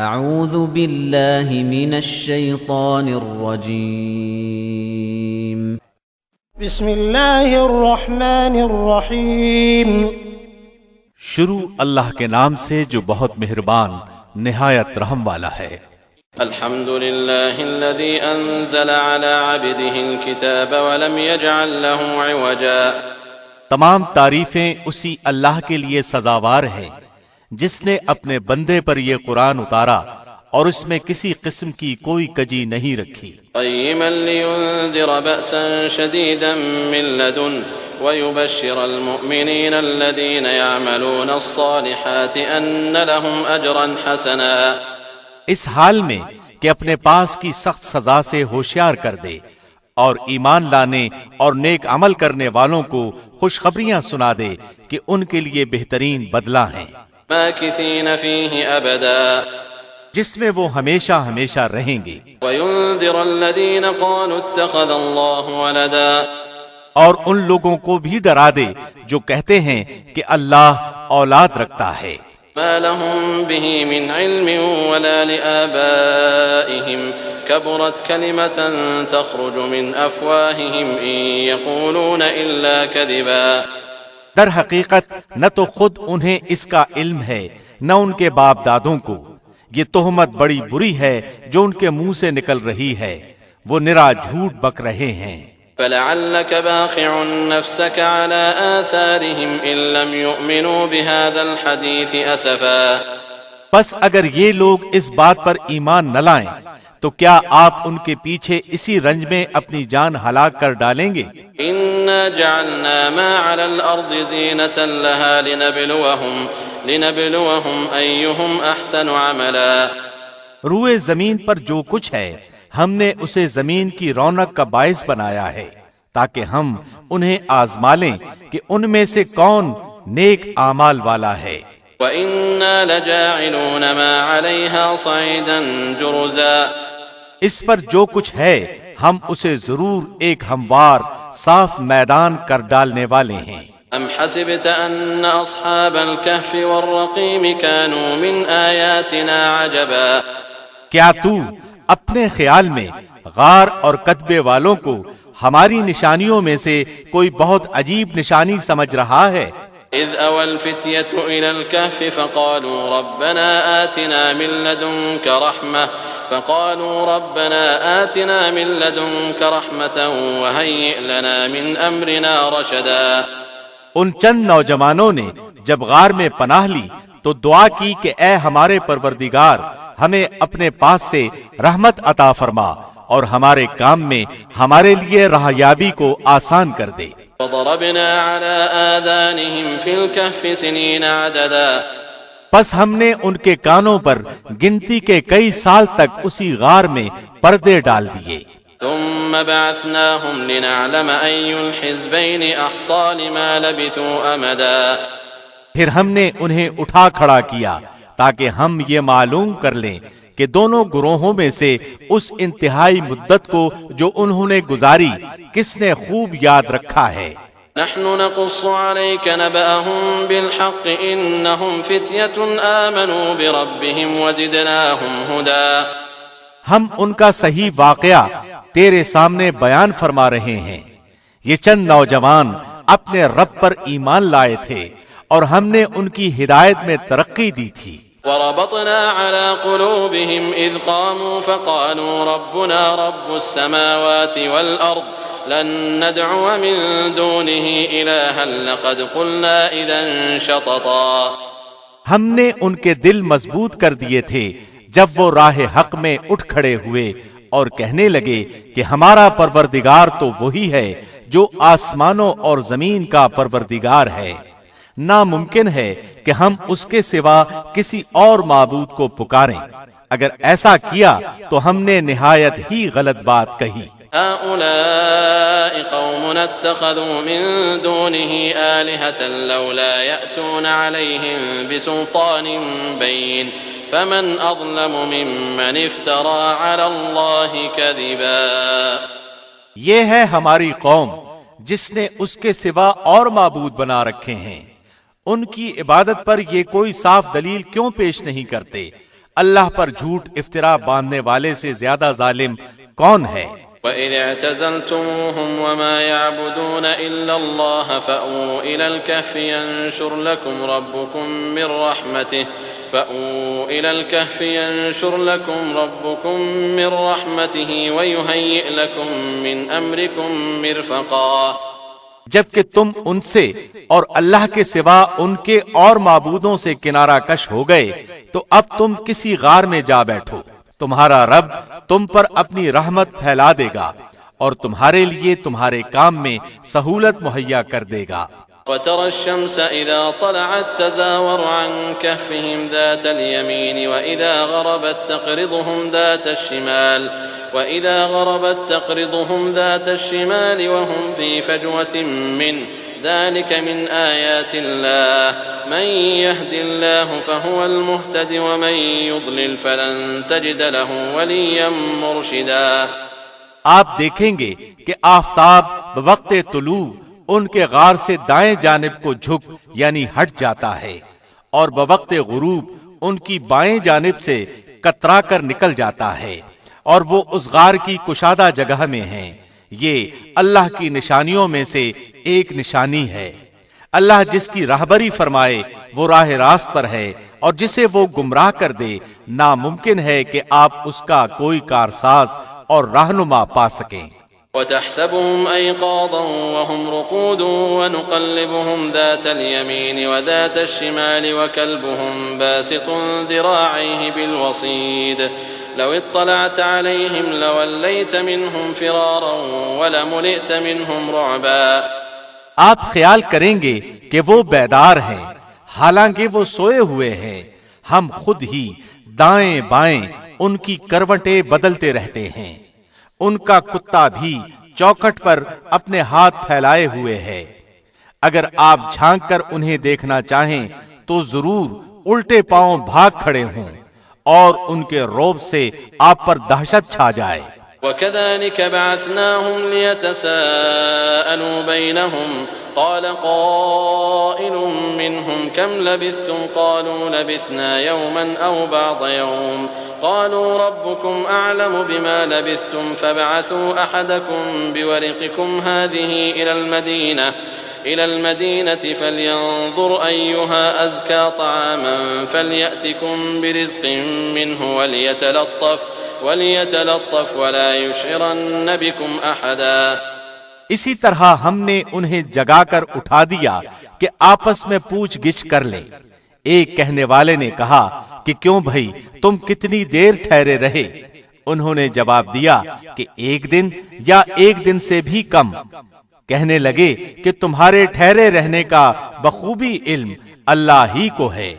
اعوذ باللہ من الشیطان الرجیم بسم اللہ الرحمن الرحیم شروع اللہ کے نام سے جو بہت مہربان نہایت رحم والا ہے۔ الحمد للہ الذي انزل على عبده الكتاب ولم يجعل له عوجا۔ تمام تعریفیں اسی اللہ کے لیے سزاوار ہیں جس نے اپنے بندے پر یہ قرآن اتارا اور اس میں کسی قسم کی کوئی کجی نہیں رکھی۔ قیما لینذر بأسا شدیدا من لدن ويبشر المؤمنین الذین يعملون الصالحات ان لهم اجرا حسنا۔ اس حال میں کہ اپنے پاس کی سخت سزا سے ہوشیار کر دے اور ایمان لانے اور نیک عمل کرنے والوں کو خوشخبریاں سنا دے کہ ان کے لیے بہترین بدلہ ہیں، ماکثین فیہ ابدا، جس میں وہ ہمیشہ ہمیشہ رہیں گے۔ وینذر الذین قالوا اتخذ اللہ ولدا، اور ان لوگوں کو بھی ڈرا دے جو کہتے ہیں کہ اللہ اولاد رکھتا ہے۔ ما لهم به من علم ولا لآبائهم كبرت كلمة تخرج من أفواههم إن يقولون إلا كذبا۔ در حقیقت نہ تو خود انہیں اس کا علم ہے نہ ان کے باپ دادوں کو، یہ تہمت بڑی بری ہے جو ان کے منہ سے نکل رہی ہے، وہ نرا جھوٹ بک رہے ہیں۔ فلعلك باخع نفسك على آثارهم إن لم يؤمنوا بهذا الحديث أسفا۔ پس اگر یہ لوگ اس بات پر ایمان نہ لائیں تو کیا آپ ان کے پیچھے اسی رنج میں اپنی جان ہلاک کر ڈالیں گے؟ إنا جعلنا ما على الأرض زينة لها لنبلوهم أيهم أحسن عملا۔ روئے زمین پر جو کچھ ہے ہم نے اسے زمین کی رونق کا باعث بنایا ہے تاکہ ہم انہیں آزما لیں کہ ان میں سے کون نیک اعمال والا ہے۔ وَإِنَّا لَجَاعِلُونَ مَا عَلَيْهَا صَعِيدًا جُرُزًا۔ اس پر جو کچھ ہے ہم اسے ضرور ایک ہموار صاف میدان کر ڈالنے والے ہیں۔ أَمْ حَسِبْتَ أَنَّ أَصْحَابَ الْكَهْفِ وَالرَّقِيمِ كَانُوا مِنْ آيَاتِنَا عَجَبًا۔ کیا تو اپنے خیال میں غار اور کتبے والوں کو ہماری نشانیوں میں سے کوئی بہت عجیب نشانی سمجھ رہا ہے؟ إِذْ أَوَى الْفِتْيَةُ إِلَى الْكَهْفِ فَقَالُوا رَبَّنَا آتِنَا مِن لَّدُنكَ رَحْمَةً وَهَيِّئْ لَنَا مِنْ أَمْرِنَا رَشَدًا۔ ان چند نوجوانوں نے جب غار میں پناہ لی تو دعا کی کہ اے ہمارے پروردگار ہمیں اپنے پاس سے رحمت عطا فرما اور ہمارے کام میں ہمارے لیے راہیابی کو آسان کر دے۔ فضربنا على آذانهم في الكهف سنين عددا۔ پس ہم نے ان کے کانوں پر گنتی کے کئی سال تک اسی غار میں پردے ڈال دیے۔ ثم بعثناهم لنعلم أي الحزبين أحصى لما لبثوا أمدا۔ پھر ہم نے انہیں اٹھا کھڑا کیا تاکہ ہم یہ معلوم کر لیں کہ دونوں گروہوں میں سے اس انتہائی مدت کو جو انہوں نے گزاری کس نے خوب یاد رکھا ہے۔ نحن نقص عليك نبأهم بالحق إنهم فتية آمنوا بربهم وزدناهم هدى۔ ہم ان کا صحیح واقعہ تیرے سامنے بیان فرما رہے ہیں، یہ چند نوجوان اپنے رب پر ایمان لائے تھے اور ہم نے ان کی ہدایت میں ترقی دی تھی۔ وربطنا على قلوبهم إذ قاموا فقالوا ربنا رب السماوات والأرض لن ندعو من دونه إلها لقد قلنا إذا شططا۔ ہم نے ان کے دل مضبوط کر دیے تھے جب وہ راہ حق میں اٹھ کھڑے ہوئے اور کہنے لگے کہ ہمارا پروردگار تو وہی ہے جو آسمانوں اور زمین کا پروردگار ہے، ناممکن ہے کہ ہم اس کے سوا کسی اور معبود کو پکاریں، اگر ایسا کیا تو ہم نے نہایت ہی غلط بات کہی۔ هؤلاء قوم اتخذوا من دونه آلهة لولا يأتون عليهم بسلطان بين فمن أظلم ممن افترى على الله كذبا۔ یہ ہے ہماری قوم جس نے اس کے سوا اور معبود بنا رکھے ہیں، ان کی عبادت پر یہ کوئی صاف دلیل کیوں پیش نہیں کرتے؟ اللہ پر جھوٹ افطرا باندھنے والے سے زیادہ ظالم کون ہے؟ وَإِذْ اعْتَزَلْتُمُوهُمْ وَمَا يَعْبُدُونَ إِلَّا اللَّهَ فَأْوُوا إِلَى الْكَهْفِ يَنشُرْ لَكُمْ رَبُّكُمْ مِنْ رَحْمَتِهِ وَيُهَيِّئْ لَكُمْ مِنْ أَمْرِكُمْ مِرْفَقًا۔ جبکہ تم ان سے اور اللہ کے سوا ان کے اور معبودوں سے کنارہ کش ہو گئے تو اب تم کسی غار میں جا بیٹھو، تمہارا رب تم پر اپنی رحمت پھیلا دے گا اور تمہارے لیے تمہارے کام میں سہولت مہیا کر دے گا۔ وَتَرَى الشَّمْسَ إِذَا طَلَعَتْ تَزَاوَرُ عَنْ كَهْفِهِمْ ذَاتَ الْيَمِينِ وَإِذَا غَرَبَتْ تَقْرِضُهُمْ ذَاتَ الشِّمَالِ وَهُمْ فِي فَجْوَةٍ مِّنْهُ ذَلِكَ مِنْ آيَاتِ اللَّهِ مَنْ يَهْدِ اللَّهُ فَهُوَ الْمُهْتَدِ وَمَنْ يُضْلِلْ فَلَنْ تَجِدَ لَهُ وَلِيًّا مُرْشِدًا۔ آپ دیکھیں گے کہ آفتاب بوقت طلوع ان کے غار سے دائیں جانب کو جھک یعنی ہٹ جاتا ہے اور بوقت غروب ان کی بائیں جانب سے کترا کر نکل جاتا ہے اور وہ اس غار کی کشادہ جگہ میں ہیں۔ یہ اللہ کی نشانیوں میں سے ایک نشانی ہے۔ اللہ جس کی راہبری فرمائے وہ راہ راست پر ہے اور جسے وہ گمراہ کر دے ناممکن ہے کہ آپ اس کا کوئی کارساز اور رہنما پا سکیں۔ وَتَحْسَبُهُمْ أَيْقَاظًا وَهُمْ رُقُودٌ وَنُقَلِّبُهُمْ ذَاتَ الْيَمِينِ وَذَاتَ الشِّمَالِ وَكَلْبُهُمْ بَاسِطٌ ذِرَاعَيْهِ بِالْوَصِيدِ لَوِ اطَّلَعْتَ عَلَيْهِمْ لَوَلَّيْتَ مِنْهُمْ فِرَارًا وَلَمُلِئْتَ مِنْهُمْ رُعْبًا۔ آپ خیال کریں گے کہ وہ بیدار ہیں حالانکہ وہ سوئے ہوئے ہیں، ہم خود ہی دائیں بائیں ان کی کروٹیں بدلتے رہتے ہیں، ان کا کتا بھی چوکھٹ پر اپنے ہاتھ پھیلائے ہوئے ہے۔ اگر آپ جھانک کر انہیں دیکھنا چاہیں تو ضرور الٹے پاؤں بھاگ کھڑے ہوں اور ان کے رعب سے آپ پر دہشت چھا جائے۔ وَكَذَلِكَ بَعَثْنَاهُمْ لِيَتَسَاءَلُوا بَيْنَهُمْ قَالَ قَائِلٌ مِّنْهُمْ كَمْ لَبِثْتُمْ قَالُوا لَبِثْنَا يَوْمًا أَوْ بَعْضَ يَوْمٍ قَالُوا رَبُّكُمْ أَعْلَمُ بِمَا لَبِثْتُمْ فَابْعَثُوا أَحَدَكُمْ بِوَرِقِكُمْ هَٰذِهِ إِلَى الْمَدِينَةِ فَلْيَنظُرْ أَيُّهَا أَزْكَىٰ طَعَامًا فَلْيَأْتِكُمْ بِرِزْقٍ مِّنْهُ وَلْيَتَلَطَّفْ وَلَا يُشْعِرَنَّ بِكُمْ أَحَدًا۔ اسی طرح ہم نے انہیں جگا کر اٹھا دیا کہ آپس میں پوچھ گچھ کر لیں۔ ایک کہنے والے نے کہا کہ کیوں بھائی تم کتنی دیر ٹھہرے رہے؟ انہوں نے جواب دیا کہ ایک دن یا ایک دن سے بھی کم۔ کہنے لگے کہ تمہارے ٹھہرے رہنے کا بخوبی علم اللہ ہی کو ہے۔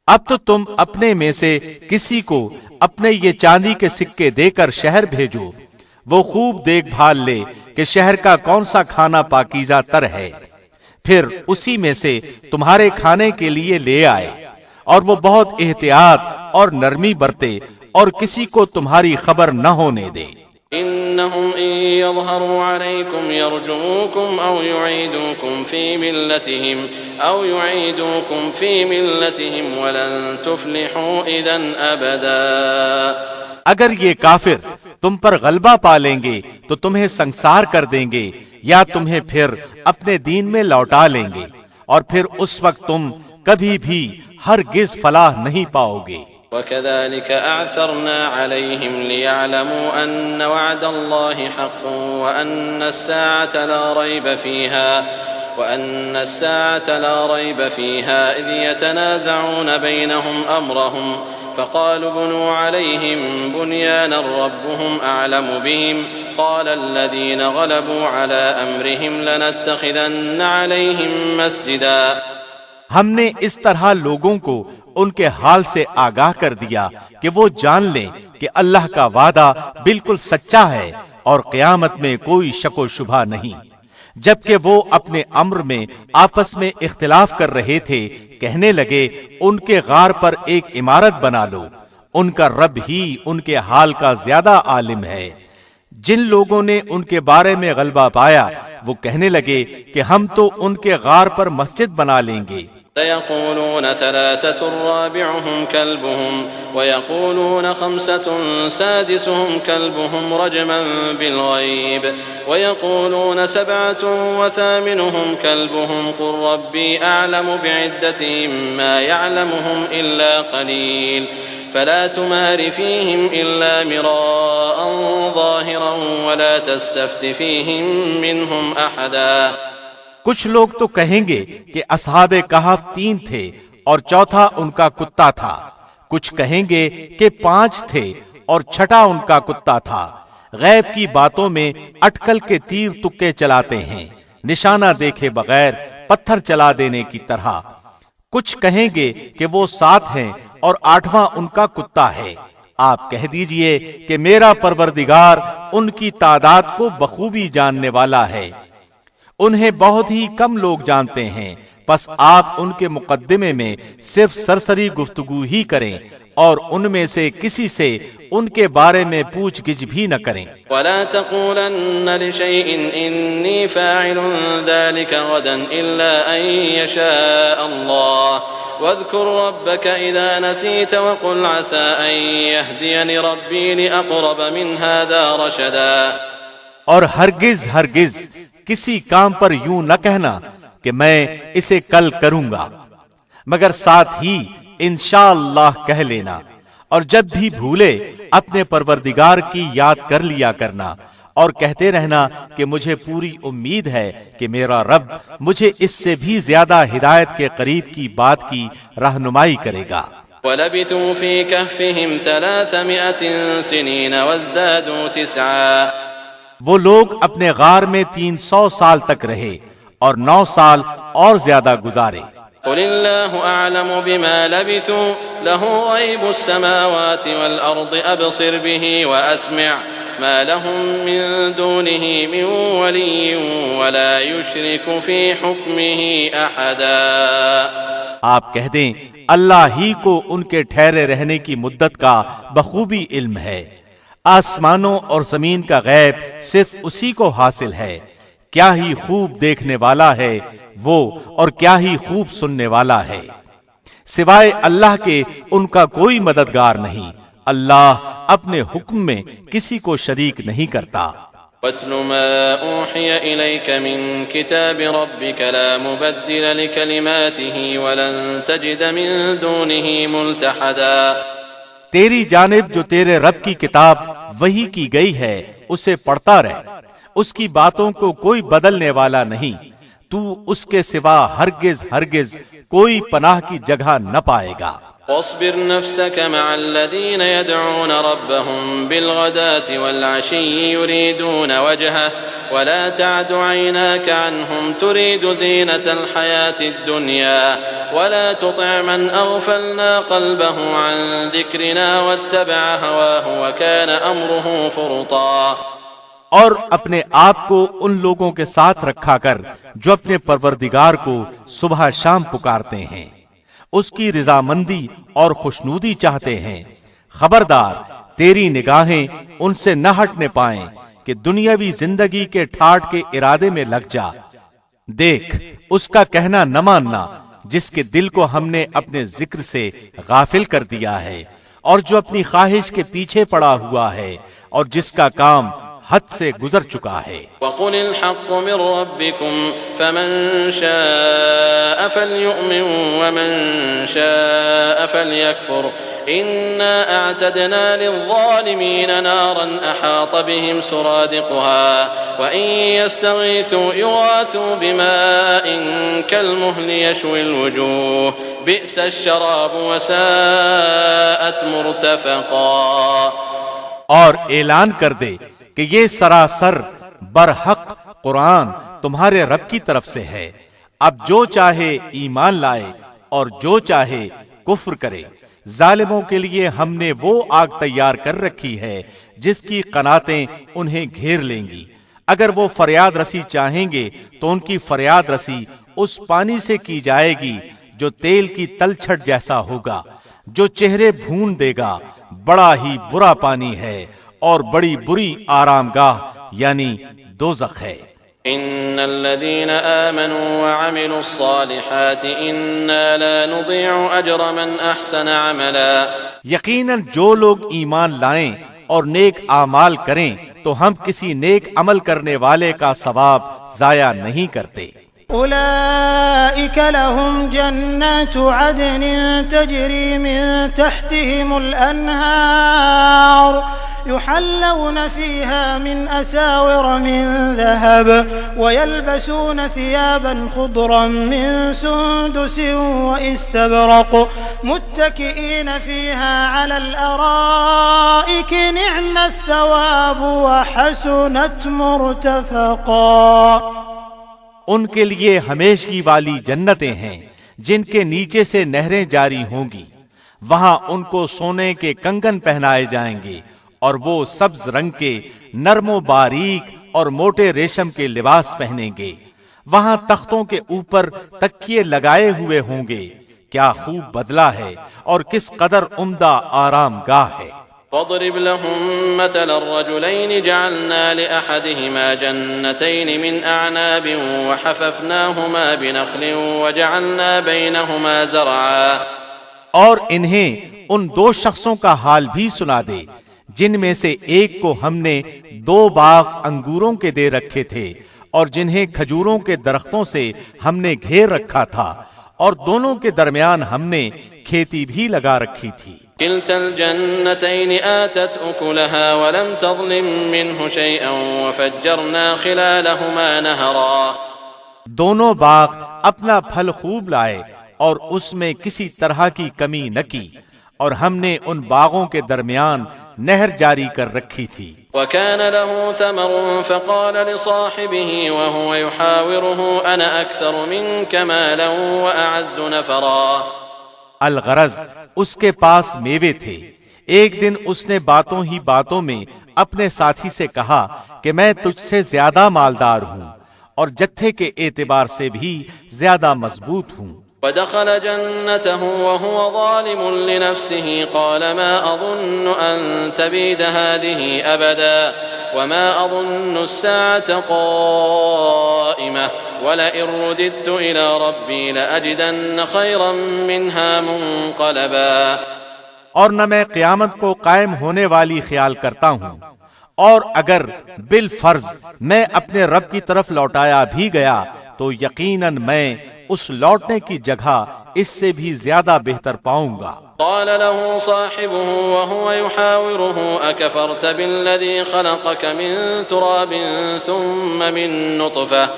اب تو تم اپنے میں سے کسی کو اپنے یہ چاندی کے سکے دے کر شہر بھیجو، وہ خوب دیکھ بھال لے کہ شہر کا کون سا کھانا پاکیزہ تر ہے، پھر اسی میں سے تمہارے کھانے کے لیے لے آئے، اور وہ بہت احتیاط اور نرمی برتے اور کسی کو تمہاری خبر نہ ہونے دے۔ إنهم إن يظهروا عليكم يرجموكم أو يعيدوكم في ملتهم ولن تفلحوا إذا أبدا۔ اگر یہ کافر تم پر غلبہ پا لیں گے تو تمہیں سنسار کر دیں گے یا تمہیں پھر اپنے دین میں لوٹا لیں گے، اور پھر اس وقت تم کبھی بھی ہرگز فلاح نہیں پاؤ گے۔ وَكَذَلِكَ أَعْثَرْنَا عَلَيْهِمْ لِيَعْلَمُوا أَنَّ وَعْدَ اللَّهِ حَقٌّ وَأَنَّ السَّاعَةَ لَا رَيْبَ فِيهَا إِذْ يَتَنَازَعُونَ بَيْنَهُمْ أَمْرَهُمْ فَقَالُوا ابْنُوا عَلَيْهِمْ بُنْيَانًا رَبُّهُمْ أَعْلَمُ بِهِمْ قَالَ الَّذِينَ غَلَبُوا عَلَىٰ أَمْرِهِمْ لَنَتَّخِذَنَّ عَلَيْهِمْ مَسْجِدًا۔ ہم نے اس طرح لوگوں کو ان کے حال سے آگاہ کر دیا کہ وہ جان لیں کہ اللہ کا وعدہ بالکل سچا ہے اور قیامت میں کوئی شک و شبہ نہیں۔ جبکہ وہ اپنے امر میں آپس میں اختلاف کر رہے تھے، کہنے لگے ان کے غار پر ایک عمارت بنا لو، ان کا رب ہی ان کے حال کا زیادہ عالم ہے۔ جن لوگوں نے ان کے بارے میں غلبہ پایا وہ کہنے لگے کہ ہم تو ان کے غار پر مسجد بنا لیں گے۔ سيقولون ثلاثة رابعهم كلبهم ويقولون خمسة سادسهم كلبهم رجما بالغيب ويقولون سبعة وثامنهم كلبهم قل ربي أعلم بعدتهم ما يعلمهم إلا قليل فلا تمار فيهم إلا مراء ظاهرا ولا تستفت فيهم منهم أحدا۔ کچھ لوگ تو کہیں گے کہ اصحاب کہف 3 تھے اور چوتھا ان کا کتا تھا، کچھ کہیں گے کہ 5 تھے اور چھٹا ان کا کتا تھا۔ غیب کی باتوں میں اٹکل کے تیر تکے چلاتے ہیں، نشانہ دیکھے بغیر پتھر چلا دینے کی طرح۔ کچھ کہیں گے کہ وہ 7 ہیں اور 8واں ان کا کتا ہے۔ آپ کہہ دیجئے کہ میرا پروردگار ان کی تعداد کو بخوبی جاننے والا ہے، انہیں بہت ہی کم لوگ جانتے ہیں، پس آپ ان کے مقدمے میں صرف سرسری گفتگو ہی کریں اور ان میں سے کسی سے ان کے بارے میں پوچھ گچھ بھی نہ کریں۔ وَلَا تَقُولَنَّ لِشَيْءٍ إِنِّي فَاعِلٌ ذَلِكَ غَدًا إِلَّا أَن يَشَاءَ اللَّهُ وَاذْكُر رَّبَّكَ إِذَا نَسِيتَ وَقُلْ عَسَىٰ أَن يَهْدِيَنِ رَبِّي لِأَقْرَبَ مِنْ هَٰذَا رَشَدًا۔ اور ہرگز کسی کام پر یوں نہ کہنا کہ میں اسے کل کروں گا، مگر ساتھ ہی انشاءاللہ کہہ لینا، اور جب بھی بھولے اپنے پروردگار کی یاد کر لیا کرنا اور کہتے رہنا کہ مجھے پوری امید ہے کہ میرا رب مجھے اس سے بھی زیادہ ہدایت کے قریب کی بات کی رہنمائی کرے گا۔ وَلَبِثُوا فِي كَهْفِهِمْ 300 سِنِينَ وَازْدَادُوا 9۔ وہ لوگ اپنے غار میں 300 سال تک رہے اور 9 سال اور زیادہ گزارے۔ قل اللہ اعلم بما لبثوا له غیب السماوات والارض ابصر به واسمع ما لهم من دونه من ولی ولا يشرك في حکمه احدا۔ آپ کہہ دیں اللہ ہی کو ان کے ٹھہرے رہنے کی مدت کا بخوبی علم ہے، آسمانوں اور زمین کا غیب صرف اسی کو حاصل ہے۔ کیا ہی خوب دیکھنے والا ہے وہ، اور کیا ہی خوب سننے والا ہے۔ سوائے اللہ کے ان کا کوئی مددگار نہیں، اللہ اپنے حکم میں کسی کو شریک نہیں کرتا۔ وَاتْلُ مَا أُوحِيَ إِلَيْكَ مِن كِتَابِ رَبِّكَ لَا مُبَدِّلَ لِكَلِمَاتِهِ وَلَن تَجِدَ مِن دُونِهِ مُلْتَحَدًا۔ تیری جانب جو تیرے رب کی کتاب وحی کی گئی ہے اسے پڑھتا رہ، اس کی باتوں کو کوئی بدلنے والا نہیں، تو اس کے سوا ہرگز کوئی پناہ کی جگہ نہ پائے گا۔ واصبر نفسك مع الذين يدعون ربهم بالغداة والعشي يريدون وجهه ولا تعد عيناك عنهم تريد زينة الحياة الدنيا ولا تطع من أغفلنا قلبه عن ذكرنا واتبع هواه وكان أمره فرطا۔ اور اپنے آپ کو ان لوگوں کے ساتھ رکھا کر جو اپنے پروردگار کو صبح شام پکارتے ہیں، اس کی رضامندی اور خوشنودی چاہتے ہیں۔ خبردار تیری نگاہیں ان سے نہ ہٹنے پائیں کہ دنیاوی زندگی کے ٹھاٹ کے ارادے میں لگ جا۔ دیکھ اس کا کہنا نہ ماننا جس کے دل کو ہم نے اپنے ذکر سے غافل کر دیا ہے، اور جو اپنی خواہش کے پیچھے پڑا ہوا ہے اور جس کا کام حد سے گزر چکا ہے۔ وَقُلِ الْحَقُّ مِن رَّبِّكُمْ فَمَن شَاءَ فَلْيُؤْمِن وَمَن شَاءَ فَلْيَكْفُرْ إِنَّا أَعْتَدْنَا لِلظَّالِمِينَ نَارًا أَحَاطَ بِهِمْ سُرَادِقُهَا وَإِن يَسْتَغِيثُوا يُغَاثُوا بِمَاءٍ كَالْمُهْلِ يَشْوِي الْوُجُوهَ بِئْسَ الشَّرَابُ وَسَاءَتْ مُرْتَفَقًا۔ اور اعلان کر دے کہ یہ سراسر برحق قرآن تمہارے رب کی طرف سے ہے، اب جو چاہے ایمان لائے اور جو چاہے کفر کرے۔ ظالموں کے لیے ہم نے وہ آگ تیار کر رکھی ہے جس کی قناتیں انہیں گھیر لیں گی۔ اگر وہ فریاد رسی چاہیں گے تو ان کی فریاد رسی اس پانی سے کی جائے گی جو تیل کی تلچھٹ جیسا ہوگا، جو چہرے بھون دے گا۔ بڑا ہی برا پانی ہے اور بڑی بری آرام گاہ یعنی دوزخ ہے۔ إن الذين آمنوا وعملوا الصالحات إنا لا نضيع أجر من أحسن عملا. یقیناً جو لوگ ایمان لائیں اور نیک اعمال کریں تو ہم کسی نیک عمل کرنے والے کا ثواب ضائع نہیں کرتے. أولئك لهم جنات عدن تجري من تحتهم الأنهار يحلون فيها من أساور من ذهب ويلبسون ثيابا خضرا من سندس وإستبرق متكئين فيها على الأرائك نعم الثواب وحسنت مرتفقا. ان کے لیے ہمیشگی والی جنتیں ہیں جن کے نیچے سے نہریں جاری ہوں گی. وہاں ان کو سونے کے کنگن پہنائے جائیں گے اور وہ سبز رنگ کے نرم و باریک اور موٹے ریشم کے لباس پہنیں گے. وہاں تختوں کے اوپر تکیے لگائے ہوئے ہوں گے. کیا خوب بدلہ ہے اور کس قدر عمدہ آرام گاہ ہے. واضرب لهم مثل الرجلين جعلنا لأحدهما جنتين من أعناب وحففناهما بنخل وجعلنا بينهما زرعا. اور انہیں ان دو شخصوں کا حال بھی سنا دے جن میں سے ایک کو ہم نے 2 باغ انگوروں کے دے رکھے تھے اور جنہیں کھجوروں کے درختوں سے ہم نے گھیر رکھا تھا اور دونوں کے درمیان ہم نے کھیتی بھی لگا رکھی تھی. كلتا الجنتين آتت أكلها ولم تظلم منه شيئا وفجرنا خلالهما نهرا. دونوں باغ اپنا پھل خوب لائے اور اس میں کسی طرح کی کمی نہ کی اور ہم نے ان باغوں کے درمیان نہر جاری کر رکھی تھی. وكان له ثمر فقال لصاحبه وهو يحاوره أنا أكثر منك مالا وأعز نفرا. الغرض اس کے پاس میوے تھے. ایک دن اس نے باتوں ہی باتوں میں اپنے ساتھی سے کہا کہ میں تجھ سے زیادہ مالدار ہوں اور جتھے کے اعتبار سے بھی زیادہ مضبوط ہوں. ودخل جنته وهو ظالم لنفسه قال ما أظن أن تبيد هذه أبدا وما أظن الساعة قائمة ولئن رددت إلى ربي لأجدن خيرا منها منقلبا. اور نہ میں قیامت کو قائم ہونے والی خیال کرتا ہوں اور اگر بالفرض میں اپنے رب کی طرف لوٹایا بھی گیا تو یقیناً میں اس لوٹنے کی جگہ اس سے بھی زیادہ بہتر پاؤں گا. قال له صاحبه وهو يحاوره أكفرت بالذي خلقك من تراب ثم من نطفة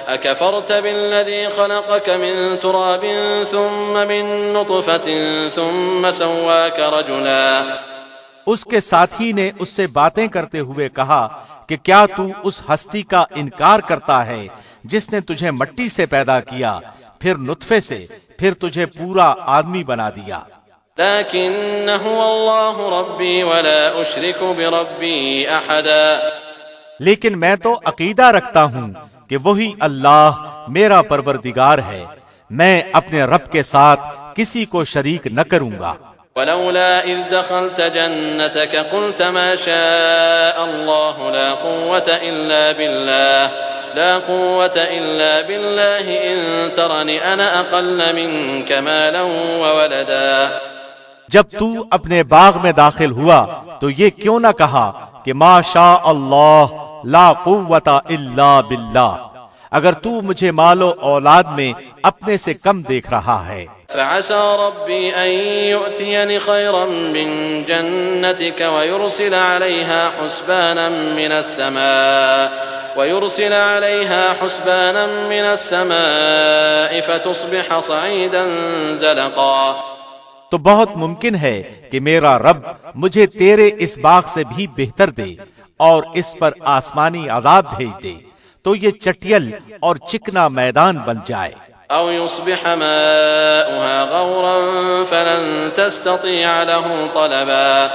أكفرت بالذي خلقك من تراب ثم من نطفة ثم سواك رجلا. اس کے ساتھی نے اس سے باتیں کرتے ہوئے کہا کہ کیا تو اس ہستی کا انکار کرتا ہے جس نے تجھے مٹی سے پیدا کیا پھر نطفے سے پھر تجھے پورا آدمی بنا دیا. لكن هو الله ربي ولا أشرك بربي أحدا. لیکن میں تو عقیدہ رکھتا ہوں کہ وہی اللہ میرا پروردگار ہے. میں اپنے رب کے ساتھ کسی کو شریک نہ کروں گا. ولولا إذ دخلت جنتك قلت ما شاء الله لا قوة إلا بالله إن ترني أنا أقل منك مالا وولدا. جب تو اپنے باغ میں داخل ہوا تو یہ کیوں نہ کہا کہ ما شاء اللہ لا قوت الا باللہ، اگر تو مجھے مال و اولاد میں اپنے سے کم دیکھ رہا ہے. فعسى ربي أن يؤتيني خيرا من جنتك ويرسل عليها حسبانا من السماء فتصبح صعيدا زلقا. تو بہت ممکن ہے کہ میرا رب مجھے تیرے اس باغ سے بھی بہتر دے اور اس پر آسمانی عذاب بھیج دے تو یہ چٹیل اور چکنا میدان بن جائے. أو يصبح ماؤها غورا فلن تستطيع له طلبا.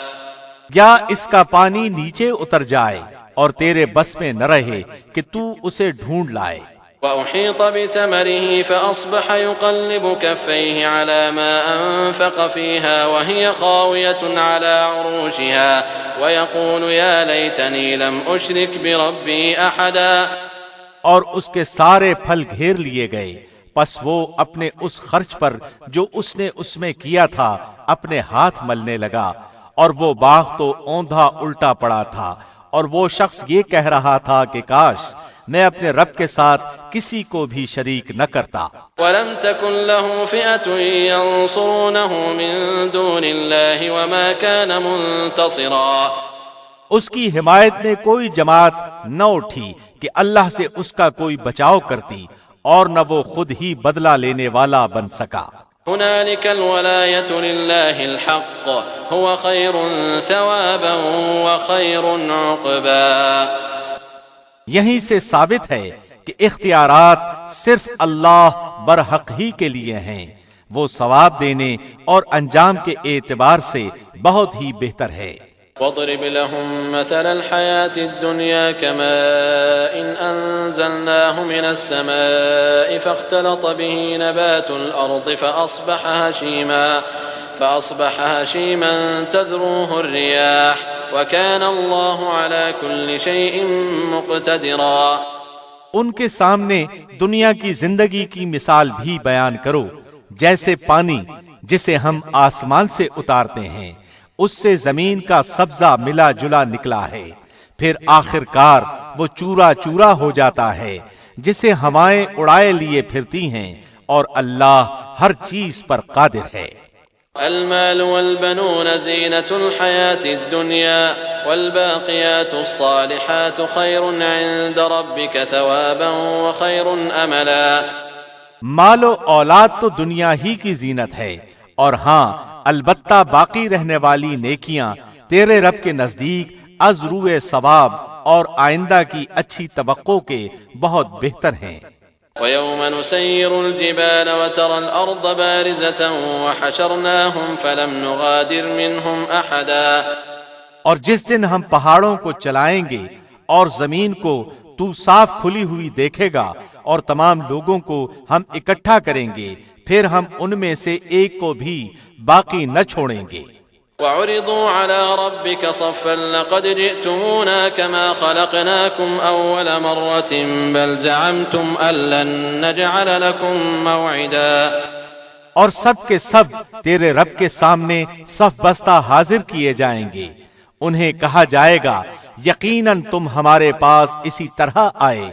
یا اس کا پانی نیچے اتر جائے اور تیرے بس میں نہ رہے کہ تو اسے ڈھونڈ لائے. وأحيط بثمره فأصبح يقلب كفيه على ما أنفق فيها وهي خاوية على عروشها ويقول يا ليتني لم أشرك بربي أحدا. اور اس کے سارے پھل گھیر لیے گئے، پس وہ اپنے اس خرچ پر جو اس نے اس میں کیا تھا اپنے ہاتھ ملنے لگا، اور وہ باغ تو اوندھا الٹا پڑا تھا، اور وہ شخص یہ کہہ رہا تھا کہ کاش میں اپنے رب کے ساتھ کسی کو بھی شریک نہ کرتا۔ وَلَمْ تَكُنْ لَهُ فِئَةٌ يَنصُرُونَهُ مِن دُونِ اللَّهِ وَمَا كَانَ مُنتَصِرًا، اس کی حمایت میں کوئی جماعت نہ اٹھی کہ اللہ سے اس کا کوئی بچاؤ کرتی، اور نہ وہ خود ہی بدلہ لینے والا بن سکا۔ هنالك الولاية لله الحق هو خير ثوابا وخير عقبا، یہیں سے ثابت ہے کہ اختیارات صرف اللہ برحق ہی کے لیے ہیں، وہ ثواب دینے اور انجام کے اعتبار سے بہت ہی بہتر ہے۔ واضرب لهم مثل الحياة الدنيا كماء أنزلناه من السماء فاختلط به نبات الأرض فأصبح هشيما تذروه الرياح وكان الله على كل شيء مقتدرا۔ ان کے سامنے دنیا کی زندگی کی مثال بھی بیان کرو، جیسے پانی جسے ہم آسمان سے اتارتے ہیں، اس سے زمین کا سبزہ ملا جلا نکلا ہے، پھر آخر کار وہ چورا چورا ہو جاتا ہے، جسے ہوائیں اڑائے لیے پھرتی ہیں، اور اللہ ہر چیز پر قادر ہے۔ المال والبنون زینة الحیاة الدنیا والباقیات الصالحات خیر عند ربک ثوابا وخیر املا۔ مال و اولاد تو دنیا ہی کی زینت ہے، اور ہاں البتہ باقی رہنے والی نیکیاں تیرے رب کے نزدیک از روئے ثواب اور آئندہ کی اچھی توقع کے بہت بہتر ہیں۔ وَيَوْمَ نُسَيِّرُ الْجِبَالَ وَتَرَى الْأَرْضَ بَارِزَةً وَحَشَرْنَاهُمْ فَلَمْ نُغَادِرْ مِنْهُمْ أَحَدًا، اور جس دن ہم پہاڑوں کو چلائیں گے اور زمین کو تو صاف کھلی ہوئی دیکھے گا، اور تمام لوگوں کو ہم اکٹھا کریں گے، پھر ہم ان میں سے ایک کو بھی باقی نہ چھوڑیں گے۔ وَعُرِضُوا عَلَى رَبِّكَ صَفًّا لَقَدْ جِئْتُمُونَا كَمَا خَلَقْنَاكُمْ أَوَّلَ مَرَّةٍ بَلْ زَعَمْتُمْ أَن لَّن نَّجْعَلَ لَكُم مَّوْعِدًا، اور سب کے سب تیرے رب کے سامنے صف بستہ حاضر کیے جائیں گے۔ انہیں کہا جائے گا یقیناً تم ہمارے پاس اسی طرح آئے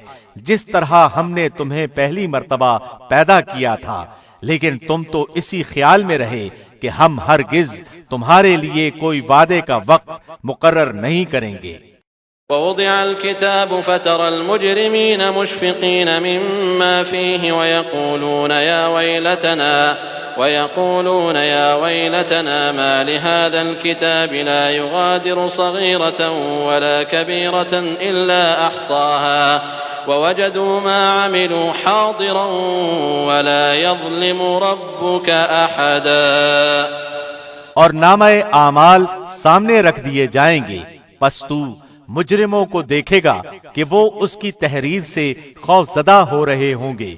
جس طرح ہم نے تمہیں پہلی مرتبہ پیدا کیا تھا، لیکن تم تو اسی خیال میں رہے کہ ہم ہرگز تمہارے لیے کوئی وعدے کا وقت مقرر نہیں کریں گے۔ ووضع الكتاب فترى المجرمين مشفقين مما فيه ويقولون يا ويلتنا ما لهذا الكتاب لا يغادر صغيرة ولا كبيرة إلا أحصاها ووجدوا ما عملوا حاضرا ولا يظلم ربك أحدا، اور نامہ اعمال سامنے رکھ دیے جائیں گے، پس تو مجرموں کو دیکھے گا کہ وہ اس کی تحریر سے خوف زدہ ہو رہے ہوں گے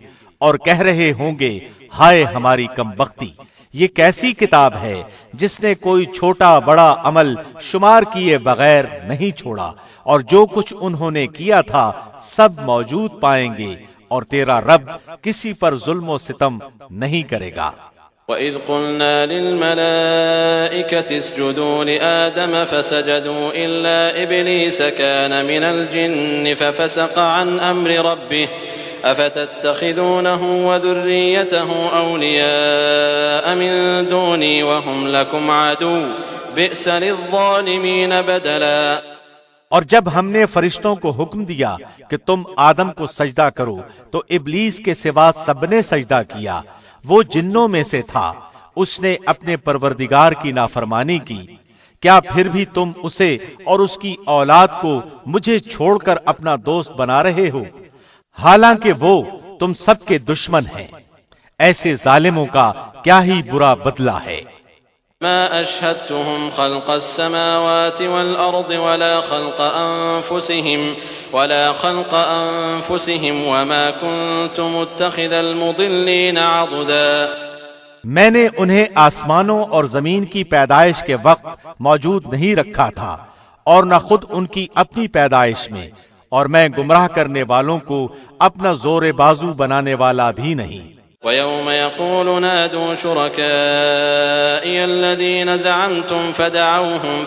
اور کہہ رہے ہوں گے ہائے ہماری کم بختی، یہ کیسی کتاب ہے جس نے کوئی چھوٹا بڑا عمل شمار کیے بغیر نہیں چھوڑا، اور جو کچھ انہوں نے کیا تھا سب موجود پائیں گے، اور تیرا رب کسی پر ظلم و ستم نہیں کرے گا۔ وَإِذْ قُلْنَا لِلْمَلَائِكَةِ اسْجُدُوا لِآدَمَ فَسَجَدُوا إِلَّا إِبْلِيسَ كَانَ مِنَ الْجِنِّ فَفَسَقَ عَنْ أَمْرِ رَبِّهِ أَفَتَتَّخِذُونَهُ وَذُرِّيَّتَهُ أَوْلِيَاءَ مِن دُونِي وَهُمْ لَكُمْ عَدُوٌّ بِئْسَ لِلظَّالِمِينَ بَدَلًا۔ اور جب ہم نے فرشتوں کو حکم دیا کہ تم آدم کو سجدہ کرو تو ابلیس کے سوا سب نے سجدہ کیا، وہ جنوں میں سے تھا، اس نے اپنے پروردگار کی نافرمانی کی، کیا پھر بھی تم اسے اور اس کی اولاد کو مجھے چھوڑ کر اپنا دوست بنا رہے ہو، حالانکہ وہ تم سب کے دشمن ہیں۔ ایسے ظالموں کا کیا ہی برا بدلہ ہے۔ ما أشهدتهم خلق السماوات والأرض ولا خلق أنفسهم وما كنت متخذ المضلين عضدا، میں نے انہیں آسمانوں اور زمین کی پیدائش کے وقت موجود نہیں رکھا تھا، اور نہ خود ان کی اپنی پیدائش میں، اور میں گمراہ کرنے والوں کو اپنا زور بازو بنانے والا بھی نہیں۔ وَيَوْمَ يَقُولُ نَادُوا شُرَكَائِيَ الَّذِينَ زَعَمْتُمْ فَدَعَوْهُمْ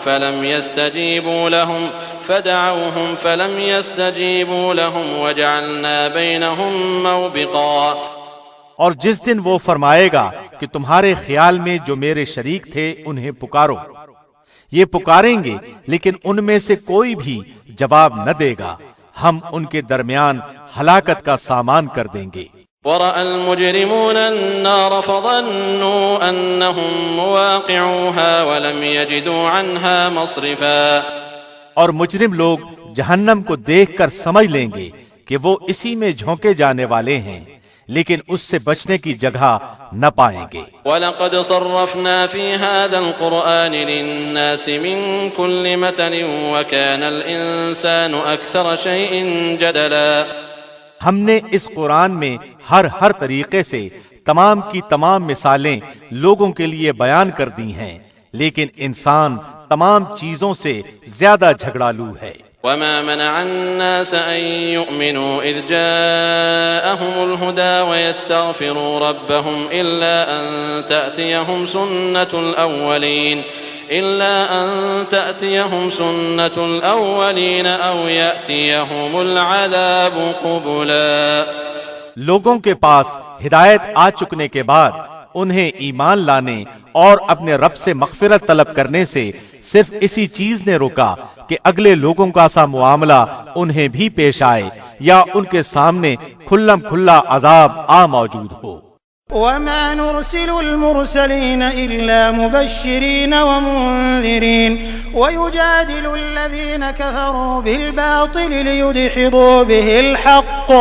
فَلَمْ يَسْتَجِيبُوا لَهُمْ وَجَعَلْنَا بَيْنَهُمْ مَوْبِقًا۔ اور جس دن وہ فرمائے گا کہ تمہارے خیال میں جو میرے شریک تھے انہیں پکارو، یہ پکاریں گے لیکن ان میں سے کوئی بھی جواب نہ دے گا، ہم ان کے درمیان ہلاکت کا سامان کر دیں گے۔ وَرَأَى الْمُجْرِمُونَ النَّارَ فَظَنُّوا أَنَّهُمْ مُوَاقِعُوهَا وَلَمْ يَجِدُوا عَنْهَا مَصْرِفًا۔ اور مجرم لوگ جہنم کو دیکھ کر سمجھ لیں گے کہ وہ اسی میں جھونکے جانے والے ہیں، لیکن اس سے بچنے کی جگہ نہ پائیں گے۔ وَلَقَدْ صَرَّفْنَا فِي هَذَا الْقُرْآنِ لِلنَّاسِ مِنْ كُلِّ مَثَلٍ وَكَانَ الْإِنسَانُ أَكْثَرَ شَيْءٍ جَدَلًا۔ ہم نے اس قرآن میں ہر طریقے سے تمام کی تمام مثالیں لوگوں کے لیے بیان کر دی ہیں، لیکن انسان تمام چیزوں سے زیادہ جھگڑالو ہے۔ وَمَا مَنَعَ النَّاسَ أَن يُؤْمِنُوا إِذْ جَاءَهُمُ الْهُدَى وَيَسْتَغْفِرُوا رَبَّهُمْ إِلَّا أَن تَأْتِيَهُمْ سُنَّةُ الْأَوَّلِينَ أَوْ يَأْتِيَهُمُ الْعَذَابُ قُبُلًا۔ لوگوں کے پاس ہدایت آ چکنے کے بعد انہیں ایمان لانے اور اپنے رب سے مغفرت طلب کرنے سے صرف اسی چیز نے روکا کہ اگلے لوگوں کا سا معاملہ انہیں بھی پیش آئے یا ان کے سامنے کھلم کھلا عذاب موجود ہو۔ وَمَا نُرْسِلُ الْمُرْسَلِينَ إِلَّا مُبَشِّرِينَ وَمُنذِرِينَ وَيُجَادِلُ الَّذِينَ كَفَرُوا بِالْبَاطِلِ لِيُدْحِضُوا بِهِ الْحَقَّ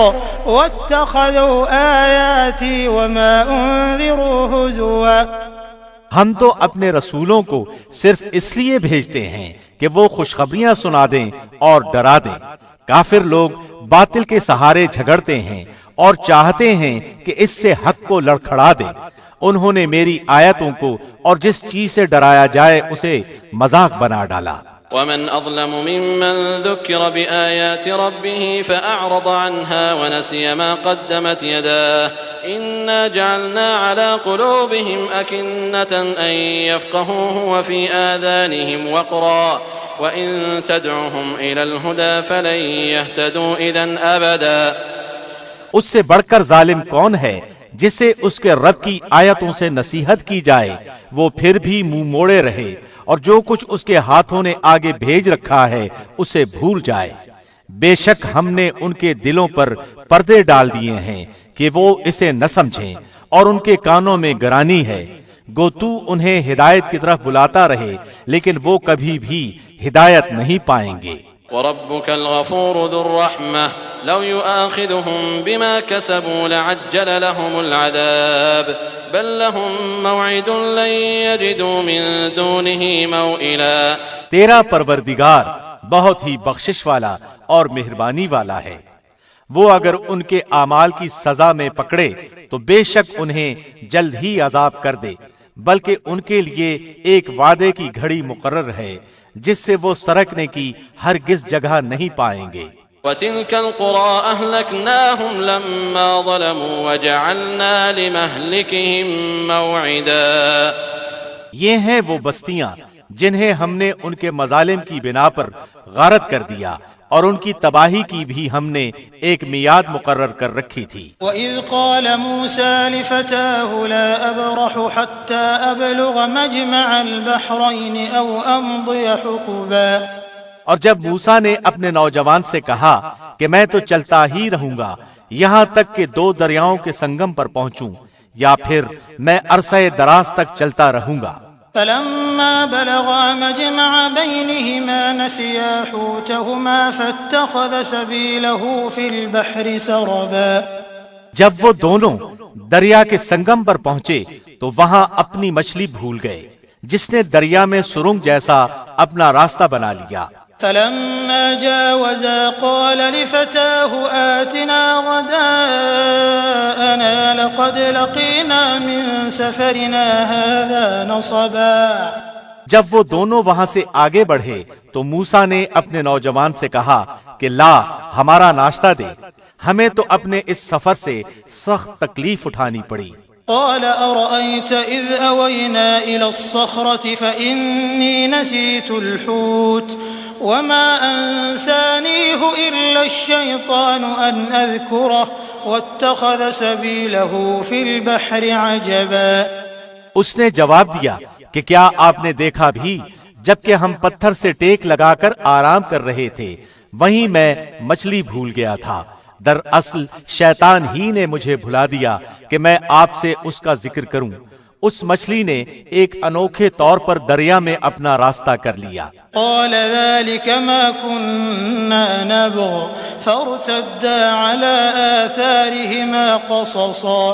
وَاتَّخَذُوا آيَاتِي وَمَا أُنذِرُوا هُزُوًا۔ ہم تو اپنے رسولوں کو صرف اس لیے بھیجتے ہیں کہ وہ خوشخبریاں سنا دیں اور ڈرا دیں۔ کافر لوگ باطل کے سہارے جھگڑتے ہیں اور چاہتے ہیں کہ اس سے حق کو لڑکھڑا دیں۔ انہوں نے میری آیتوں کو اور جس چیز سے ڈرایا جائے اسے مذاق بنا ڈالا۔ وَمَنْ أَظْلَمُ مِمَّنْ ذُكِّرَ بِآيَاتِ رَبِّهِ فَأَعْرَضَ عَنْهَا وَنَسِيَ مَا قَدَّمَتْ يَدَاهُ إِنَّا جَعَلْنَا عَلَى قُلُوبِهِمْ أَكِنَّةً أَن يَفْقَهُوهُ وَفِي آذَانِهِمْ وَقْرًا وَإِن تَدْعُهُمْ إِلَى الْهُدَى فَلَن يَهْتَدُوا إِذًا أَبَدًا۔ اس سے بڑھ کر ظالم کون ہے جسے اس کے رب کی آیتوں سے نصیحت کی جائے وہ پھر بھی منہ موڑے رہے اور جو کچھ اس کے ہاتھوں نے آگے بھیج رکھا ہے اسے بھول جائے۔ بے شک ہم نے ان کے دلوں پر پردے ڈال دیے ہیں کہ وہ اسے نہ سمجھیں اور ان کے کانوں میں گرانی ہے۔ گو تو انہیں ہدایت کی طرف بلاتا رہے لیکن وہ کبھی بھی ہدایت نہیں پائیں گے۔ وَرَبُّكَ الْغَفُورُ ذُو الرَّحْمَةِ لَوْ يُؤَاخِذُهُم بِمَا كَسَبُوا لَعَجَّلَ لَهُمُ الْعَذَابَ بَل لَّهُم مَّوْعِدٌ لَّن يَجِدُوا مِن دُونِهِ مَوْئِلًا۔ تیرا پروردگار بہت ہی بخشش والا اور مہربانی والا ہے، وہ اگر ان کے اعمال کی سزا میں پکڑے تو بے شک انہیں جلد ہی عذاب کر دے، بلکہ ان کے لیے ایک وعدے کی گھڑی مقرر ہے جس سے وہ سرکنے کی ہرگز جگہ نہیں پائیں گے۔ وَتِلْكَ الْقُرَىٰ أَهْلَكْنَاهُمْ لَمَّا ظَلَمُوا وَجَعَلْنَا لِمَهْلِكِهِم مَّوْعِدًا۔ یہ ہیں وہ بستیاں جنہیں ہم نے ان کے مظالم کی بنا پر غارت کر دیا اور ان کی تباہی کی بھی ہم نے ایک میعاد مقرر کر رکھی تھی۔ وَإِذْ قَالَ مُوسَىٰ لِفَتَاهُ لَا أَبْرَحُ حَتَّىٰ أَبْلُغَ مَجْمَعَ الْبَحْرَيْنِ أَوْ أَمْضِيَ حُقُبًا۔ اور جب موسیٰ نے اپنے نوجوان سے کہا کہ میں تو چلتا ہی رہوں گا یہاں تک کہ دو دریاؤں کے سنگم پر پہنچوں یا پھر میں عرصہ دراز تک چلتا رہوں گا۔ فَلَمَّا بَلَغَا مَجْمَعَ بَيْنِهِمَا نَسِيَا حُوتَهُمَا فَاتَّخَذَ سَبِيلَهُ فِي الْبَحْرِ سَرَبًا۔ جب وہ دونوں دریا کے سنگم پر پہنچے تو وہاں اپنی مچھلی بھول گئے، جس نے دریا میں سرنگ جیسا اپنا راستہ بنا لیا۔ فَلَمَّا جَاوَزَا قَالَ لِفَتَاهُ آتِنَا غَدَاءَنَا لَقَدْ لَقِينَا مِن سَفَرِنَا هَٰذَا نَصَبًا۔ جب وہ دونوں وہاں سے آگے بڑھے تو موسیٰ نے اپنے نوجوان سے کہا کہ لا ہمارا ناشتہ دے، ہمیں تو اپنے اس سفر سے سخت تکلیف اٹھانی پڑی۔ قال أرأيت إذ أوينا إلى الصخرة فإني نسيت الحوت وما أنسانيه إلا الشيطان أن أذكره واتخذ سبيله في البحر عجبا۔ اس نے جواب دیا کہ کیا آپ نے دیکھا بھی جبکہ ہم پتھر سے ٹیک لگا کر آرام کر رہے تھے، وہیں میں مچھلی بھول گیا تھا۔ دراصل شیطان ہی نے مجھے بھلا دیا کہ میں آپ سے اس کا ذکر کروں۔ اس مچھلی نے ایک انوکھے طور پر دریا میں اپنا راستہ کر لیا۔ قال ذلك ما كنا نبغ فارتدا على آثارهما قصصا۔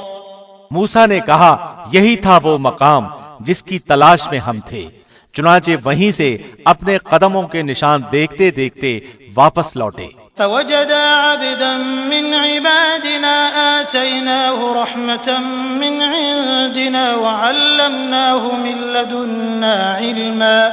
موسیٰ نے کہا یہی تھا وہ مقام جس کی تلاش میں ہم تھے، چنانچہ وہیں سے اپنے قدموں کے نشان دیکھتے دیکھتے واپس لوٹے۔ فوجدا عبدا من عبادنا آتيناه رحمة من عندنا وعلمناه من لدنا علما۔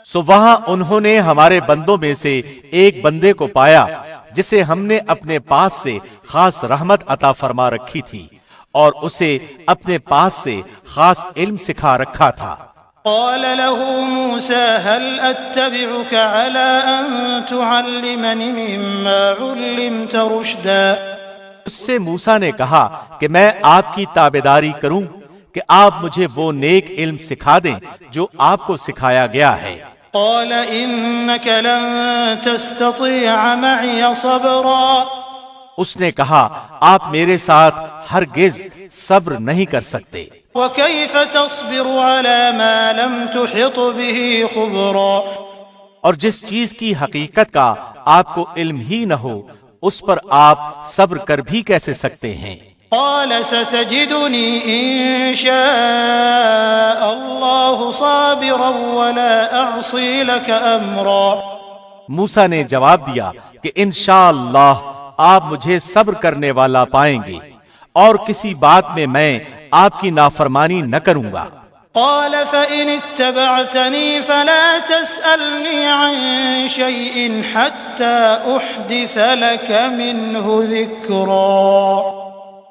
سو وہاں انہوں نے ہمارے بندوں میں سے ایک بندے کو پایا جسے ہم نے اپنے پاس سے خاص رحمت عطا فرما رکھی تھی اور اسے اپنے پاس سے خاص علم سکھا رکھا تھا۔ قال له موسى هل أتبعك على أن تعلمني مما علمت رشدا۔ اس سے موسیٰ نے کہا کہ میں آپ کی تابعداری کروں کہ آپ مجھے وہ نیک علم سکھا دیں جو آپ کو سکھایا گیا ہے۔ قال إنك لن تستطيع معي صبرا۔ اس نے کہا آپ میرے ساتھ ہرگز صبر نہیں کر سکتے۔ وكيف تصبر على ما لم تحط به خبرا۔ اور جس چیز کی حقیقت کا آپ کو علم ہی نہ ہو اس پر آپ صبر کر بھی کیسے سکتے ہیں؟ قال ستجدني إن شاء الله صابرا ولا أعصي لك أمرا۔ موسیٰ نے جواب دیا کہ انشاءاللہ آپ مجھے صبر کرنے والا پائیں گے اور کسی بات میں آپ کی نافرمانی نہ کروں گا۔ قال فإن اتبعتني فلا تسألني عن شيء حتى أحدث لك منه ذكرا۔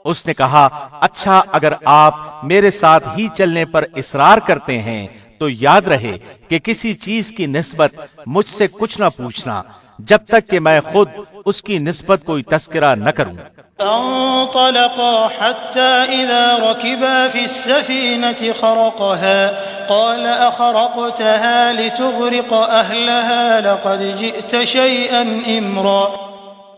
اس نے کہا اچھا اگر آپ میرے ساتھ ہی چلنے پر اصرار کرتے ہیں تو یاد رہے کہ کسی چیز کی نسبت مجھ سے کچھ نہ پوچھنا جب تک کہ میں خود اس کی نسبت کوئی تذکرہ نہ کروں۔ فانطلقا حتى إذا ركبا في السفينة خرقها قال أخرقتها لتغرق أهلها لقد جئت شيئا إمرا۔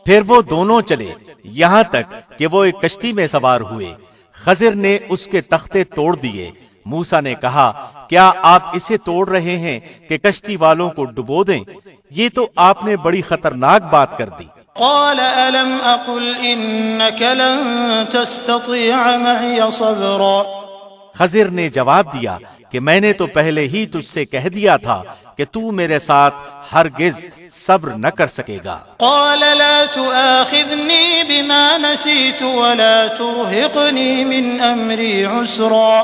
پھر وہ دونوں چلے یہاں تک کہ وہ ایک کشتی میں سوار ہوئے، خضر نے اس کے تختے توڑ دیے۔ موسیٰ نے کہا کیا آپ اسے توڑ رہے ہیں کہ کشتی والوں کو ڈبو دیں؟ یہ تو آپ نے بڑی خطرناک بات کر دی۔ قال ألم أقل إنك لن تستطيع معي صبرا۔ خضر نے جواب دیا کہ میں نے تو پہلے ہی تجھ سے کہہ دیا تھا کہ تو میرے ساتھ ہرگز صبر نہ کر سکے گا۔ قال لا تؤاخذني بما نسيت ولا ترهقني من أمري عسرا۔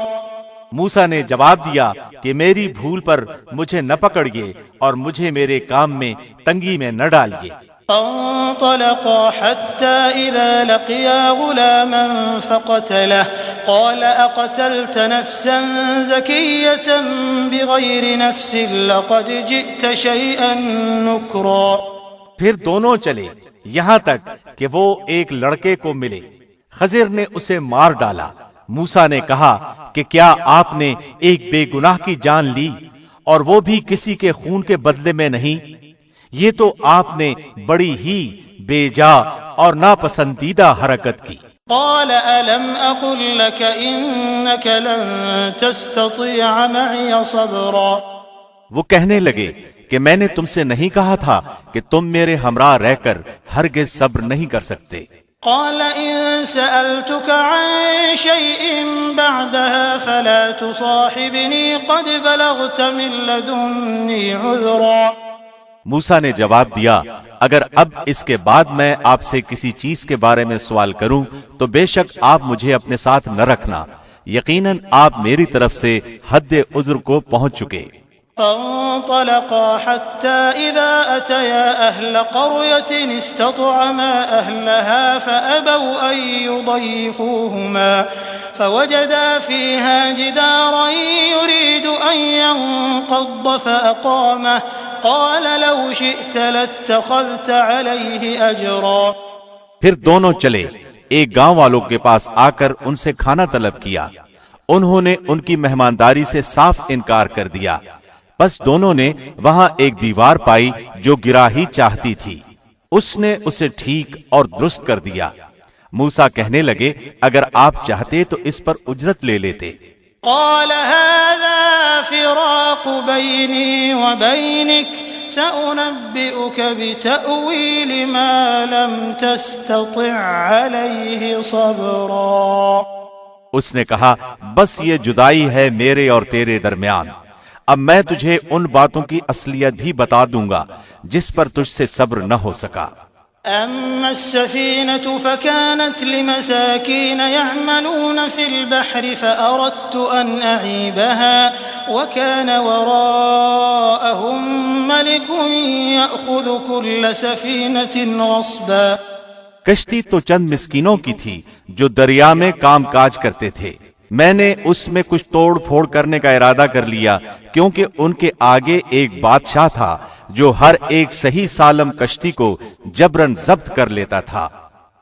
موسیٰ نے جواب دیا کہ میری بھول پر مجھے نہ پکڑیے اور مجھے میرے کام میں تنگی میں نہ ڈالیے۔ فانطلقا حتى إذا لقيا غلاما فقتله قال أقتلت نفسا زكية بغير نفس لقد جئت شيئا نكرا۔ پھر دونوں چلے یہاں تک کہ وہ ایک لڑکے کو ملے، خضر نے اسے مار ڈالا۔ موسیٰ نے کہا کہ کیا آپ نے ایک بے گناہ کی جان لی اور وہ بھی کسی کے خون کے بدلے میں نہیں؟ یہ تو آپ نے بڑی ہی بے جا اور ناپسندیدہ حرکت کی۔ قال ألم أقل لك إنك لن تستطيع معي صبرا۔ وہ کہنے لگے کہ میں نے تم سے نہیں کہا تھا کہ تم میرے ہمراہ رہ کر ہرگز صبر نہیں کر سکتے۔ قال إن سألتك عن شيء بعدها فلا تصاحبني قد بلغت من لدني عذرا۔ موسیٰ نے جواب دیا اگر اب اس کے بعد میں آپ سے کسی چیز کے بارے میں سوال کروں تو بے شک آپ مجھے اپنے ساتھ نہ رکھنا، یقیناً آپ میری طرف سے حد عذر کو پہنچ چکے۔ فانطلقا حتى إذا أتيا أهل قرية استطعما أهلها فأبوا أن يضيفوهما فوجدا فيها جدارا يريد أن ينقض فأقامه قال لو شئت لاتخذت عليه أجرا. پھر دونوں چلے ایک گاؤں والوں کے پاس آ کر ان سے کھانا طلب کیا. انہوں نے ان کی مہمانداری سے صاف انکار کر دیا. بس دونوں نے وہاں ایک دیوار پائی جو گرا ہی چاہتی تھی. اس نے اسے ٹھیک اور درست کر دیا. موسیٰ کہنے لگے اگر آپ چاہتے تو اس پر اجرت لے لیتے. قال هذا فراق بيني وبينك سأنبئك بتأويل ما لم تستطع عليه صبرا. اس نے کہا بس یہ جدائی ہے میرے اور تیرے درمیان. اب میں تجھے ان باتوں کی اصلیت بھی بتا دوں گا جس پر تجھ سے صبر نہ ہو سکا. أما السفينة فكانت لمساكين يعملون في البحر فأردت أن أعيبها وكان وراءهم ملك يأخذ كل سفينة غصبا. کشتی تو چند مسکینوں کی تھی جو دریا میں کام کاج کرتے تھے. میں نے اس میں کچھ توڑ پھوڑ کرنے کا ارادہ کر لیا کیونکہ ان کے آگے ایک بادشاہ تھا جو ہر ایک صحیح سالم کشتی کو جبراً ضبط کر لیتا تھا.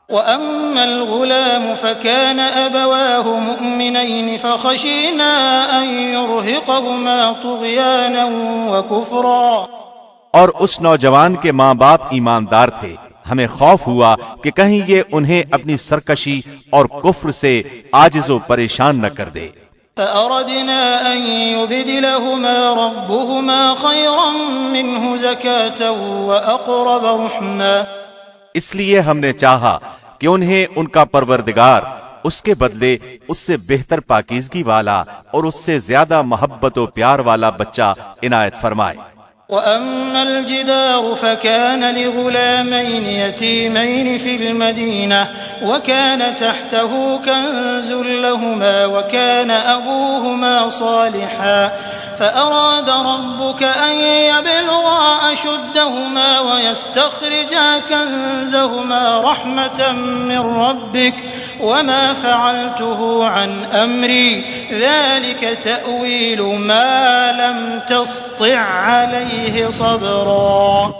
وَأَمَّا الْغُلَامُ فَكَانَ أَبَوَاهُ مُؤْمِنَيْنِ فَخَشِينَا أَن يُرْهِقَهُمَا طُغْيَانًا وَكُفْرًا. اور اس نوجوان کے ماں باپ ایماندار تھے. ہمیں خوف ہوا کہ کہیں یہ انہیں اپنی سرکشی اور کفر سے عاجز و پریشان نہ کر دے. فأردنا أن يبدلهما ربهما خيرا منه زكاة وأقرب رحما. اس لیے ہم نے چاہا کہ انہیں ان کا پروردگار اس کے بدلے اس سے بہتر پاکیزگی والا اور اس سے زیادہ محبت و پیار والا بچہ عنایت فرمائے. وأما الجدار فكان لغلامين يتيمين في المدينة وكان تحته كنز لهما وكان أبوهما صالحا فأراد ربك أن يبلغا أشدهما ويستخرجا كنزهما رحمة من ربك وما فعلته عن أمري ذلك تأويل ما لم تسطع عليه صبرا.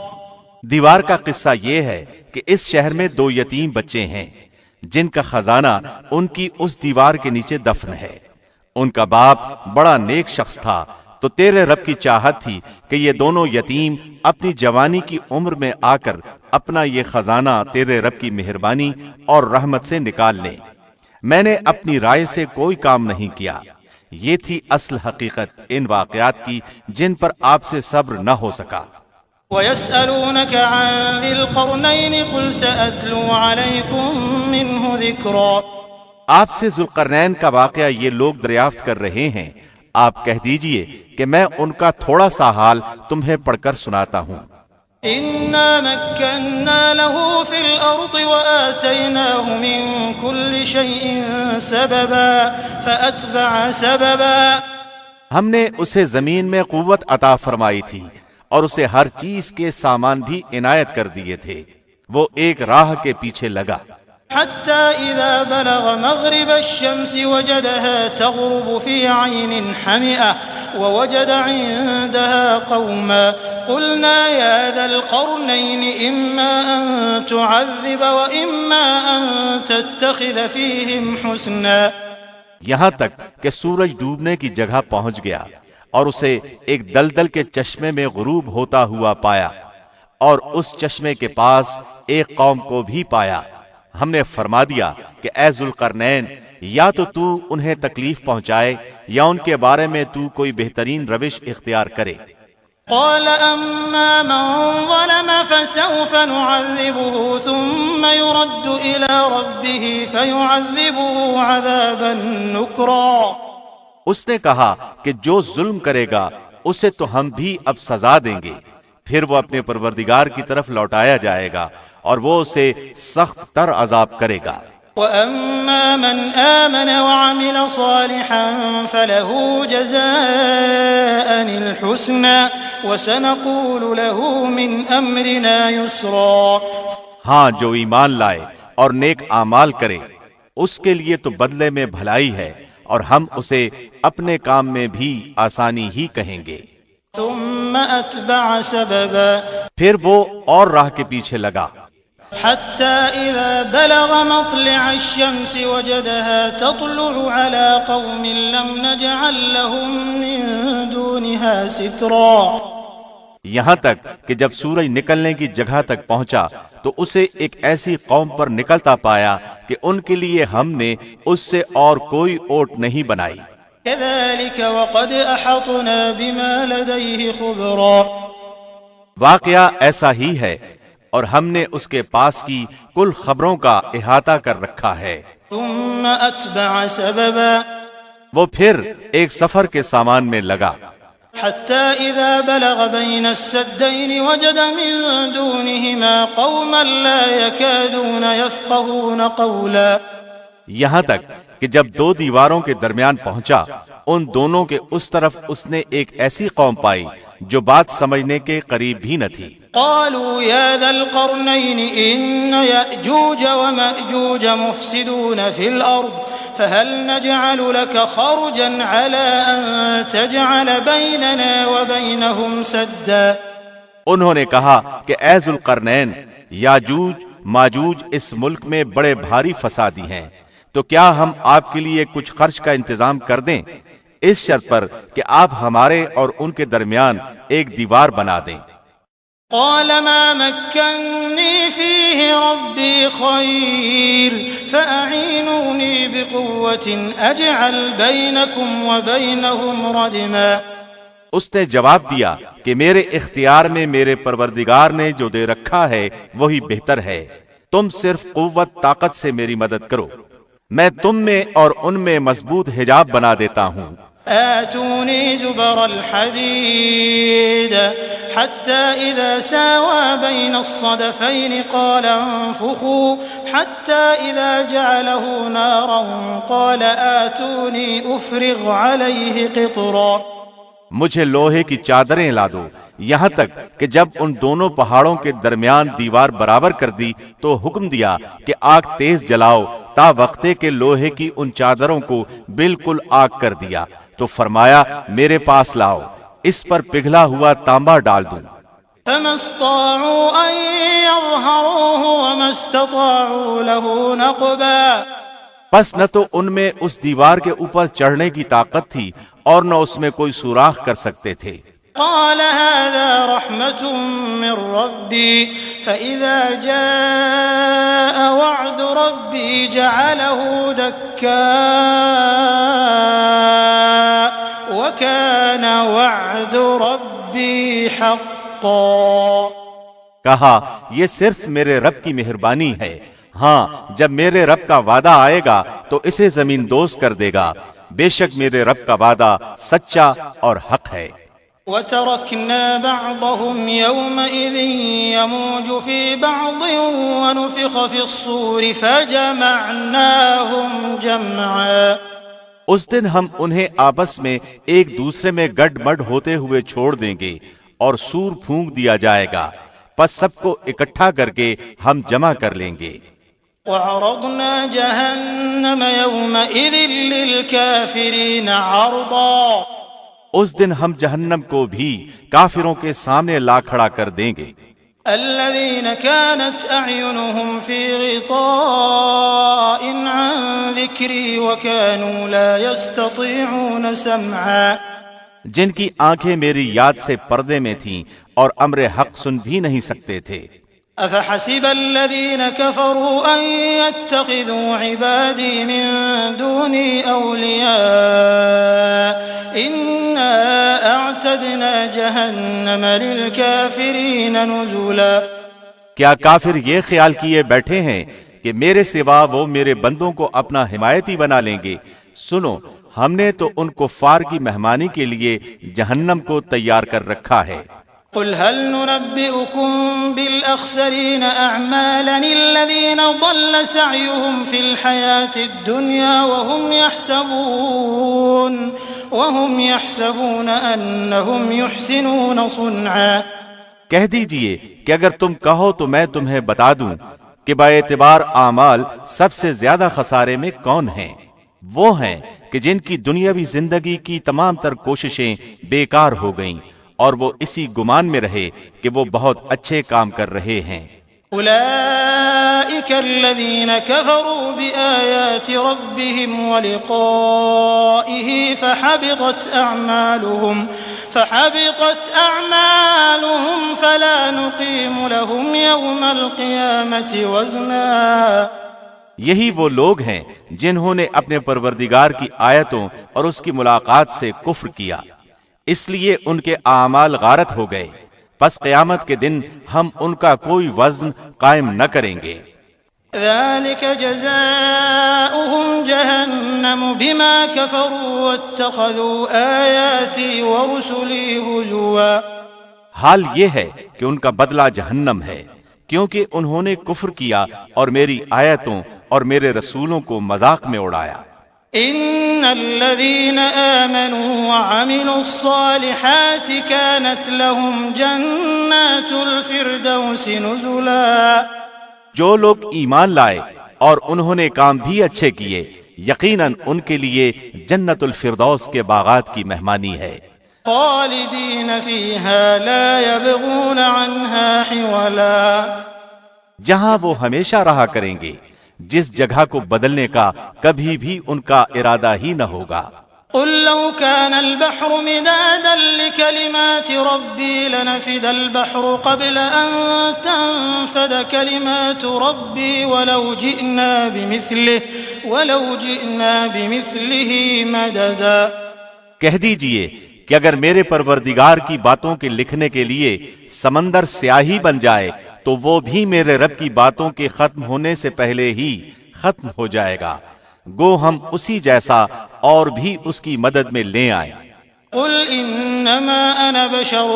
دیوار کا قصہ یہ ہے کہ اس شہر میں دو یتیم بچے ہیں جن کا خزانہ ان کی اس دیوار کے نیچے دفن ہے. ان کا باپ بڑا نیک شخص تھا تو تیرے رب کی چاہت تھی کہ یہ دونوں یتیم اپنی جوانی کی عمر میں آ کر اپنا یہ خزانہ تیرے رب کی مہربانی اور رحمت سے نکال لیں. میں نے اپنی رائے سے کوئی کام نہیں کیا. یہ تھی اصل حقیقت ان واقعات کی جن پر آپ سے صبر نہ ہو سکا. وَيَسْأَلُونَكَ عَنْ ذِي الْقَرْنَيْنِ قُلْ سَأَتْلُو عَلَيْكُمْ مِنْهُ ذِكْرًا. آپ سے ذوالقرنین کا واقعہ یہ لوگ دریافت کر رہے ہیں. آپ کہہ دیجئے کہ میں ان کا تھوڑا سا حال تمہیں پڑھ کر سناتا ہوں. إِنَّا مَكَّنَّا لَهُ فِي الْأَرْضِ وَآتَيْنَاهُ مِن كُلِّ شَيْءٍ سَبَبًا فَأَتْبَعَ سَبَبًا. ہم نے اسے زمین میں قوت عطا فرمائی تھی اور اسے ہر چیز کے سامان بھی عنایت کر دیے تھے. وہ ایک راہ کے پیچھے لگا. حتى إذا بلغ مغرب الشمس وجدها تغرب في عين حمئة ووجد عندها قوما قلنا يا ذا القرنين إما أن تعذب وإما أن تتخذ فيهم حسنا. یہاں تک کہ سورج ڈوبنے کی جگہ پہنچ گیا اور اسے ایک دلدل کے چشمے میں غروب ہوتا ہوا پایا اور اس چشمے کے پاس ایک قوم کو بھی پایا. ہم نے فرما دیا کہ اے ذوالقرنین یا تو انہیں تکلیف پہنچائے یا ان کے بارے میں تو کوئی بہترین روش اختیار کرے. قال أما من ظلم فسوف نعذبه ثم يرد إلى ربه فيعذبه عذابا نكرا. اس نے کہا کہ جو ظلم کرے گا اسے تو ہم بھی اب سزا دیں گے، پھر وہ اپنے پروردگار کی طرف لوٹایا جائے گا اور وہ اسے سخت تر عذاب کرے گا. وَأَمَّا مَنْ آمَنَ وَعَمِلَ صَالِحًا فَلَهُ جَزَاءً الْحُسْنَى وَسَنَقُولُ لَهُ مِنْ أَمْرِنَا يُسْرًا۔ ہاں، جو ایمان لائے اور نیک اعمال کرے اس کے لیے تو بدلے میں بھلائی ہے، اور ہم اسے اپنے کام میں بھی آسانی ہی کہیں گے۔ ثم أتبع سببا، پھر وہ اور راہ کے پیچھے لگا، حتى إذا بلغ مطلع الشمس وجدها تطلع على قوم لم نجعل لهم من دونها سترا، یہاں تک کہ جب سورج نکلنے کی جگہ تک پہنچا تو اسے ایک ایسی قوم پر نکلتا پایا کہ ان کے لیے ہم نے اس سے اور کوئی اوٹ نہیں بنائی۔ كذلك وقد أحطنا بما لديه خبرا، واقعہ ایسا ہی ہے، اور ہم نے اس کے پاس کی کل خبروں کا احاطہ کر رکھا ہے۔ ثم أتبع سببا، وہ پھر ایک سفر کے سامان میں لگا، حتى إذا بلغ بين السدين وجد من دونهما قوما لا يكادون يفقهون قولا، یہاں تک کہ جب دو دیواروں کے درمیان پہنچا ان دونوں کے اس طرف اس نے ایک ایسی قوم پائی جو بات سمجھنے کے قریب بھی نہ تھی۔ قالوا يا ذا القرنين إن يأجوج ومأجوج مفسدون في الأرض فهل نجعل لك خرجا على أن تجعل بيننا وبينهم سدا، انہوں نے کہا کہ اے ذوالقرنین، یاجوج ماجوج اس ملک میں بڑے بھاری فسادی ہیں، تو کیا ہم آپ کے لیے کچھ خرچ کا انتظام کر دیں، اس شرط پر کہ آپ ہمارے اور ان کے درمیان ایک دیوار بنا دیں۔ قال ما مكنني فيه ربي خير فأعينوني بقوة أجعل بينكم وبينهم ردما، اس نے جواب دیا کہ میرے اختیار میں میرے پروردگار نے جو دے رکھا ہے وہی بہتر ہے، تم صرف قوت طاقت سے میری مدد کرو، میں تم میں اور ان میں مضبوط حجاب بنا دیتا ہوں۔ آتوني زبر الحديد حتى إذا ساوى بين الصدفين قال انفخوا حتى إذا جعله نارا قال آتوني أفرغ عليه قطرا، مجھے لوہے کی چادریں لا دو، یہاں تک کہ جب ان دونوں پہاڑوں کے درمیان دیوار برابر کر دی تو حکم دیا کہ آگ تیز جلاؤ، تا وقتے کے لوہے کی ان چادروں کو بالکل آگ کر دیا، تو فرمایا میرے پاس لاؤ، اس پر پگھلا ہوا تانبا ڈال دوں۔ فما استطاعوا أن يظهروه وما استطاعوا له نقبا، پس نہ تو ان میں اس دیوار کے اوپر چڑھنے کی طاقت تھی اور نہ اس میں کوئی سوراخ کر سکتے تھے۔ قال هذا رحمة من ربي فإذا جاء وعد ربي جعله دكا وكان وعد ربي حقا، کہا یہ صرف میرے رب کی مہربانی ہے، ہاں جب میرے رب کا وعدہ آئے گا تو اسے زمین دوز کر دے گا، بے شک میرے رب کا وعدہ سچا اور حق ہے۔ وتركنا بعضهم يومئذ يموج في بعض ونفخ في الصور فجمعناهم جمعا، اس دن ہم انہیں آپس میں ایک دوسرے میں گڈ مڈ ہوتے ہوئے چھوڑ دیں گے اور سور پھونک دیا جائے گا، پس سب کو اکٹھا کر کے ہم جمع کر لیں گے۔ وعرضنا جهنم يومئذ للكافرين عرضا، اس دن ہم جہنم کو بھی کافروں کے سامنے لا کھڑا کر دیں گے۔ الذين كانت أعينهم في غطاء عن ذكري وكانوا لا يستطيعون سمعا، جن کی آنکھیں میری یاد سے پردے میں تھیں اور امر حق سن بھی نہیں سکتے تھے۔ أفحسب الذين كفروا أن يتخذوا عبادي من دوني أولياء إنا أعتدنا جهنم للكافرين نزلا، کیا کافر یہ خیال کیے بیٹھے ہیں کہ میرے سوا وہ میرے بندوں کو اپنا حمایتی بنا لیں گے؟ سنو، ہم نے تو ان کفار کی مہمانی کے لیے جہنم کو تیار کر رکھا ہے۔ قل هل ننبئكم بالأخسرين أعمالا الذين ضل سعيهم في الحياة الدنيا وهم يحسبون أنهم يحسنون صنعا۔ کہہ دیجئے کہ اگر تم کہو تو میں تمہیں بتا دوں کہ باعتبار اعمال سب سے زیادہ خسارے میں کون ہیں۔ وہ ہیں کہ جن کی دنیاوی زندگی کی تمام تر کوششیں بیکار ہو گئیں اور وہ اسی گمان میں رہے کہ وہ بہت اچھے کام کر رہے ہیں۔ أولئك الذين كفروا بآيات ربهم ولقائه فحبطت أعمالهم فلا نقيم لهم يوم القيامة وزنا۔ یہی وہ لوگ ہیں جنہوں نے اپنے پروردگار کی آیتوں اور اس کی ملاقات سے کفر کیا، اس لیے ان کے اعمال غارت ہو گئے، پس قیامت کے دن ہم ان کا کوئی وزن قائم نہ کریں گے۔ ذلك جزاؤهم جهنم بما كفروا واتخذوا آياتي ورسلي هزوا۔ حال یہ ہے کہ ان کا بدلہ جہنم ہے، کیونکہ انہوں نے کفر کیا اور میری آیتوں اور میرے رسولوں کو مذاق میں اڑایا۔ ان الذين آمنوا وعملوا الصالحات كانت لهم جنات الفردوس نزلا۔ جو لوگ ایمان لائے اور انہوں نے کام بھی اچھے کیے، یقیناً ان کے لیے جنت الفردوس کے باغات کی مہمانی ہے۔ خالدین فیہا لا یبغون عنہا حولا۔ جہاں وہ ہمیشہ رہا کریں گے، جس جگہ کو بدلنے کا کبھی بھی ان کا ارادہ ہی نہ ہوگا۔ قل لو كان البحر مدادا لكلمات ربي لنفد البحر قبل أن تنفد كلمات ربي ولو جئنا بمثله مددا۔ کہہ دیجئے کہ اگر میرے پروردگار کی باتوں کے لکھنے کے لیے سمندر سیاہی بن جائے تو وہ بھی میرے رب کی باتوں کے ختم ہونے سے پہلے ہی ختم ہو جائے گا، گو ہم اسی جیسا اور بھی اس کی مدد میں لے آئیں۔ قل انما انا بشر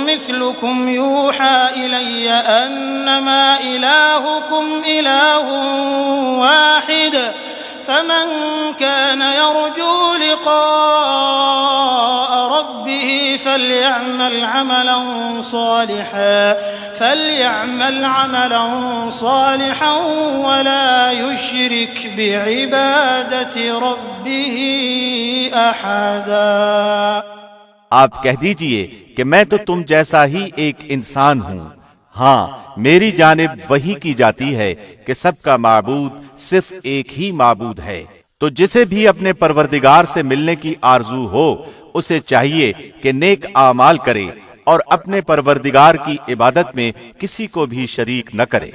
مثلكم يوحى الي انما الهكم اله واحد فمن كان يرجو لقاء ربه فليعمل عملا صالحا ولا يشرك بعبادة ربه أحدا۔ آپ کہہ دیجئے کہ میں تو تم جیسا ہی ایک انسان ہوں، ہاں میری جانب وحی کی جاتی ہے کہ سب کا معبود صرف ایک ہی معبود ہے، تو جسے بھی اپنے پروردگار سے ملنے کی آرزو ہو اسے چاہیے کہ نیک اعمال کرے اور اپنے پروردگار کی عبادت میں کسی کو بھی شریک نہ کرے۔